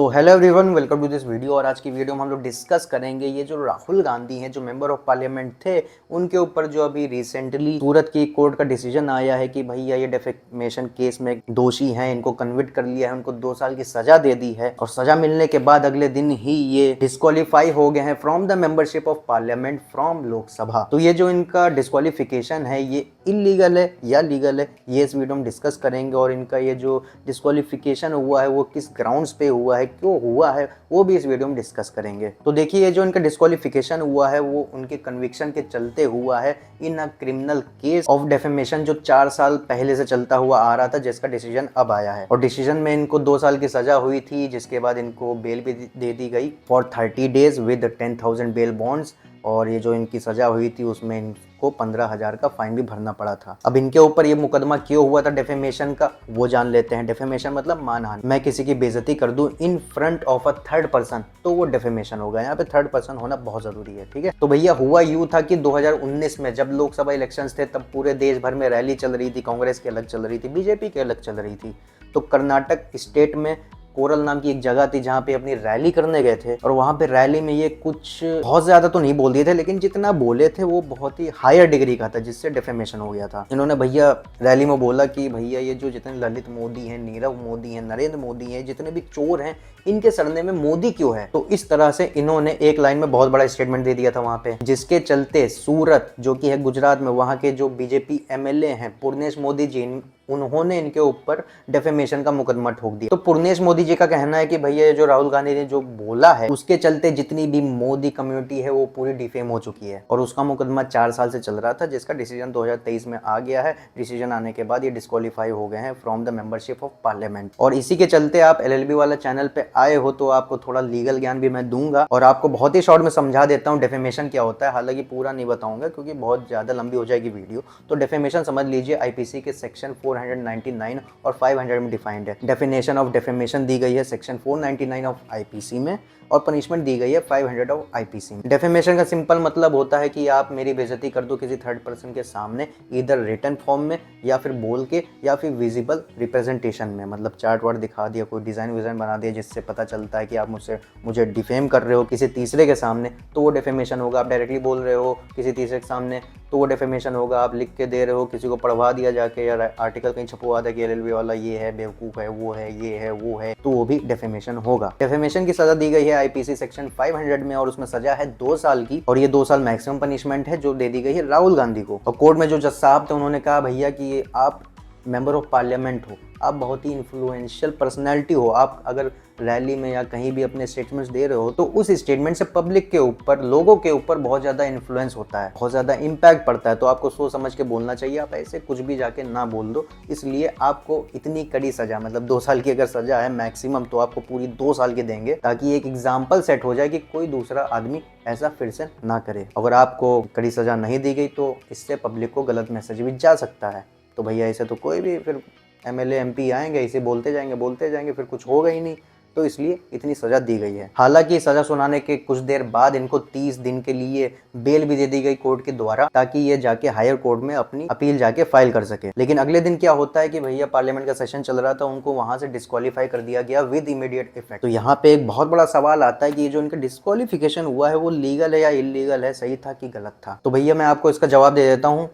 तो hello everyone, welcome to this video. और आज की वीडियो में हम लोग डिस्कस करेंगे ये जो राहुल गांधी हैं, जो मेंबर ऑफ पार्लियामेंट थे, उनके ऊपर जो अभी रिसेंटली सूरत की कोर्ट का डिसीजन आया है कि भैया ये डेफेमेशन केस में दोषी हैं, इनको कन्विक्ट कर लिया है, उनको 2 साल की सजा दे दी है। और सजा मिलने के बाद अगले दिन ही ये डिस्क्वालीफाई हो गए हैं from the membership of parliament from Lok Sabha. तो ये जो इनका डिस्क्वालिफिकेशन है ये इलीगल है या लीगल है, ये इस वीडियो में डिस्कस करेंगे। और इनका ये जो डिस्क्वालिफिकेशन हुआ है वो किस ग्राउंड्स पे हुआ है, क्यों हुआ है, वो भी इस वीडियो में डिस्कस करेंगे। तो देखिए, ये जो इनका डिस्क्वालिफिकेशन हुआ है वो उनके कन्विक्शन के चलते हुआ है in a criminal case of defamation, जो 4 साल पहले से चलता हुआ आ रहा था, जिसका डिसीजन अब आया है। और डिसीजन में इनको 2 साल की सजा हुई थी, जिसके बाद इनको बेल भी दे दी गई for 30 days with 10,000 bail bonds. और ये जो इनकी सजा हुई थी उसमें इनको 15,000 का फाइन भी भरना पड़ा था। अब इनके ऊपर ये मुकदमा क्यों हुआ था डेफेमेशन का, वो जान लेते हैं। डेफेमेशन मतलब मानहानि, मैं किसी की बेइज्जती कर दूं in front of a third person, तो वो डेफेमेशन होगा। यहाँ पे थर्ड पर्सन होना बहुत जरूरी है, ठीक है। तो भैया हुआ यूं था कि 2019 में जब लोकसभा इलेक्शंस थे, तब पूरे देश भर में रैली चल रही थी। कांग्रेस की अलग चल रही थी, बीजेपी की अलग चल रही थी। तो कर्नाटक स्टेट में कोरल नाम की एक जगह थी जहाँ पे अपनी रैली करने गए थे। और वहाँ पे रैली में ये कुछ बहुत ज्यादा तो नहीं बोल दिए थे, लेकिन जितना बोले थे वो बहुत ही हायर डिग्री का था, जिससे डेफेमेशन हो गया था। इन्होंने भैया रैली में बोला कि भैया ये जो जितने ललित मोदी हैं, नीरव मोदी हैं, नरेंद्र मोदी हैं, जितने भी चोर हैं, इनके सरने में मोदी क्यों है। तो इस तरह से इन्होंने एक लाइन में बहुत बड़ा स्टेटमेंट दे दिया था वहां पे, जिसके चलते सूरत जो कि है गुजरात में, वहां के जो बीजेपी एमएलए हैं पुर्नेश मोदी जी, उन्होंने इनके ऊपर डेफेमेशन का मुकदमा ठोक दिया। तो पुर्नेश मोदी जी का कहना है कि भैया जो राहुल गांधी ने जो बोला है उसके चलते जितनी भी मोदी कम्युनिटी है वो पूरी डिफेम हो चुकी है। और उसका मुकदमा 4 साल से चल रहा था, जिसका डिसीजन 2023 में आ गया है। डिसीजन आने के बाद ये डिस्क्वालीफाई हो गए हैं from the membership of parliament. और इसी के चलते आप एलएलबी वाला चैनल पे आए हो तो आपको थोड़ा लीगल ज्ञान भी मैं दूंगा, और आपको बहुत ही शॉर्ट में समझा देता हूँ डेफेमेशन क्या होता है। हालांकि पूरा नहीं बताऊंगा क्योंकि बहुत ज्यादा लंबी हो जाएगी वीडियो। तो डेफेमेशन समझ लीजिए, आईपीसी के सेक्शन 499 और 500 में डिफाइंड है। डेफिनेशन ऑफ डेफेमेशन दी गई है सेक्शन 499 ऑफ आईपीसी में, और पनिशमेंट दी गई है 500 ऑफ आईपीसी में। डेफेमेशन का सिंपल मतलब होता है कि आप मेरी बेइज्जती कर दो किसी थर्ड पर्सन के सामने, इधर रिटन फॉर्म में या फिर बोल के या फिर विजिबल रिप्रेजेंटेशन में, मतलब चार्ट वार्ट दिखा दिया, कोई डिजाइन विजाइन बना दिया जिससे पता चलता है कि आप मुझे डिफेम कर रहे हो किसी तीसरे के सामने, तो वो डेफेमेशन होगा। आप डायरेक्टली बोल रहे हो किसी तीसरे के सामने, तो वो डेफेमेशन होगा। आप लिख के दे रहे हो, किसी को पढ़वा दिया जाके, या आर्टिकल कहीं छपवा दिया कि एलएलबी वाला ये है, बेवकूफ है, वो है, ये है, वो है, तो वो भी डेफेमेशन होगा। डेफेमेशन की सजा दी गई है आईपीसी सेक्शन 500 में, और उसमें सजा है 2 साल की। और ये 2 साल मैक्सिमम पनिशमेंट है जो दे दी गई है राहुल गांधी को। और कोर्ट में जो जज साहब थे उन्होंने कहा भैया कि आप मेंबर ऑफ पार्लियामेंट हो, आप बहुत ही इन्फ्लुएंशियल पर्सनैलिटी हो, आप अगर रैली में या कहीं भी अपने स्टेटमेंट्स दे रहे हो तो उस स्टेटमेंट से पब्लिक के ऊपर, लोगों के ऊपर बहुत ज़्यादा इन्फ्लुएंस होता है, बहुत ज़्यादा इम्पैक्ट पड़ता है। तो आपको सोच समझ के बोलना चाहिए, आप ऐसे कुछ भी जाके ना बोल दो। इसलिए आपको इतनी कड़ी सजा, मतलब 2 साल की अगर सजा है मैक्सिमम, तो आपको पूरी 2 साल की देंगे, ताकि एक एग्जाम्पल सेट हो जाए कि कोई दूसरा आदमी ऐसा फिर से ना करे। अगर आपको कड़ी सजा नहीं दी गई तो इससे पब्लिक को गलत मैसेज भी जा सकता है। तो भैया ऐसे तो कोई भी फिर एमएलए एमपी आएंगे, इसे बोलते जाएंगे, फिर कुछ होगा ही नहीं। तो इसलिए इतनी सजा दी गई है। हालांकि सजा सुनाने के कुछ देर बाद इनको 30 दिन के लिए बेल भी दे दी गई कोर्ट के द्वारा, ताकि ये जाके हायर कोर्ट में अपनी अपील जाके फाइल कर सके। लेकिन अगले दिन क्या होता है कि भैया पार्लियामेंट का सेशन चल रहा था, उनको वहां से डिस्क्वालीफाई कर दिया गया विद इमीडिएट इफेक्ट। तो यहाँ पे एक बहुत बड़ा सवाल आता है कि ये जो इनका डिस्क्वालिफिकेशन हुआ है वो लीगल है या इलीगल है, सही था कि गलत था। तो भैया मैं आपको इसका जवाब दे देता हूँ,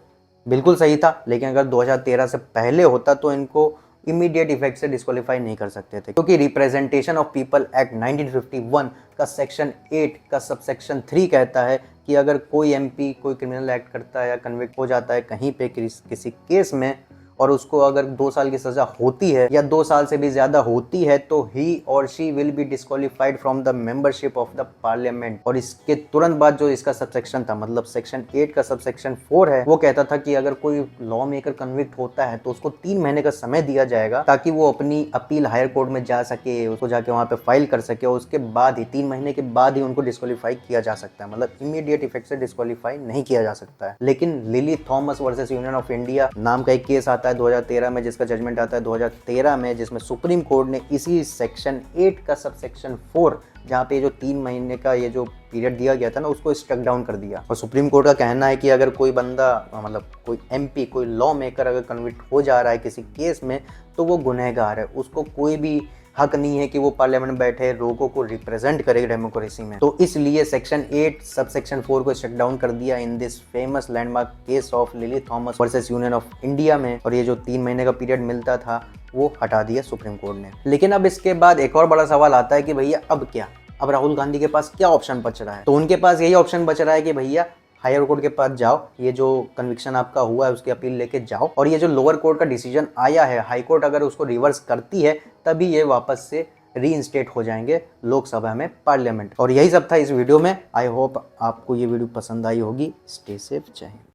बिल्कुल सही था। लेकिन अगर 2013 से पहले होता तो इनको इमीडिएट इफेक्ट से डिस्क्वालीफाई नहीं कर सकते थे, क्योंकि रिप्रेजेंटेशन ऑफ पीपल एक्ट 1951 का सेक्शन 8 का सबसेक्शन 3 कहता है कि अगर कोई एमपी कोई क्रिमिनल एक्ट करता है या कन्विक्ट हो जाता है कहीं पे किसी केस में, और उसको अगर 2 साल की सजा होती है या 2 साल से भी ज्यादा होती है, तो ही और she will be disqualified from the membership of the parliament. और इसके तुरंत बाद जो इसका सबसेक्शन था, मतलब सेक्शन 8 का सबसेक्शन 4 है, वो कहता था कि अगर कोई लॉ मेकर कन्विक्ट होता है तो उसको 3 महीने का समय दिया जाएगा, ताकि वो अपनी अपील हायर कोर्ट में जा सके, उसको जाके वहां पे फाइल कर सके, और उसके बाद ही 3 महीने के बाद ही उनको डिस्क्वालीफाई किया जा सकता है। मतलब इमीडिएट इफेक्ट से डिस्क्वालीफाई नहीं किया जा सकता है। लेकिन lily Thomas versus union of India नाम का एक केस आता है 2013 में, जिसका जजमेंट आता है 2013 में, जिसमें सुप्रीम कोर्ट ने इसी सेक्शन 8 का सबसेक्शन 4, जहाँ पे जो 3 महीने का ये जो पीरियड दिया गया था ना, उसको स्ट्रक डाउन कर दिया। और सुप्रीम कोर्ट का कहना है कि अगर कोई बंदा, मतलब कोई एमपी, कोई लॉ मेकर अगर कन्विक्ट हो जा रहा है किसी केस में, तो वो गुनहगार है, उसको कोई भी हक नहीं है कि वो पार्लियामेंट बैठे लोगों को रिप्रेजेंट करे डेमोक्रेसी में। तो इसलिए सेक्शन 8 सब सेक्शन 4 को शट डाउन कर दिया in this famous landmark case of lily Thomas versus union of India में। और ये जो 3 महीने का पीरियड मिलता था वो हटा दिया सुप्रीम कोर्ट ने। लेकिन अब इसके बाद एक और बड़ा सवाल आता है कि भैया अब क्या, अब राहुल गांधी के पास क्या ऑप्शन बच रहा है। तो उनके पास यही ऑप्शन बच रहा है कि भैया हायर कोर्ट के पास जाओ, ये जो कन्विक्शन आपका हुआ है उसकी अपील लेके जाओ, और ये जो लोअर कोर्ट का डिसीजन आया है, हाई कोर्ट अगर उसको रिवर्स करती है तभी ये वापस से रीइंस्टेट हो जाएंगे लोकसभा में, पार्लियामेंट। और यही सब था इस वीडियो में। आई होप आपको ये वीडियो पसंद आई होगी। स्टे सेफ, जय हिंद।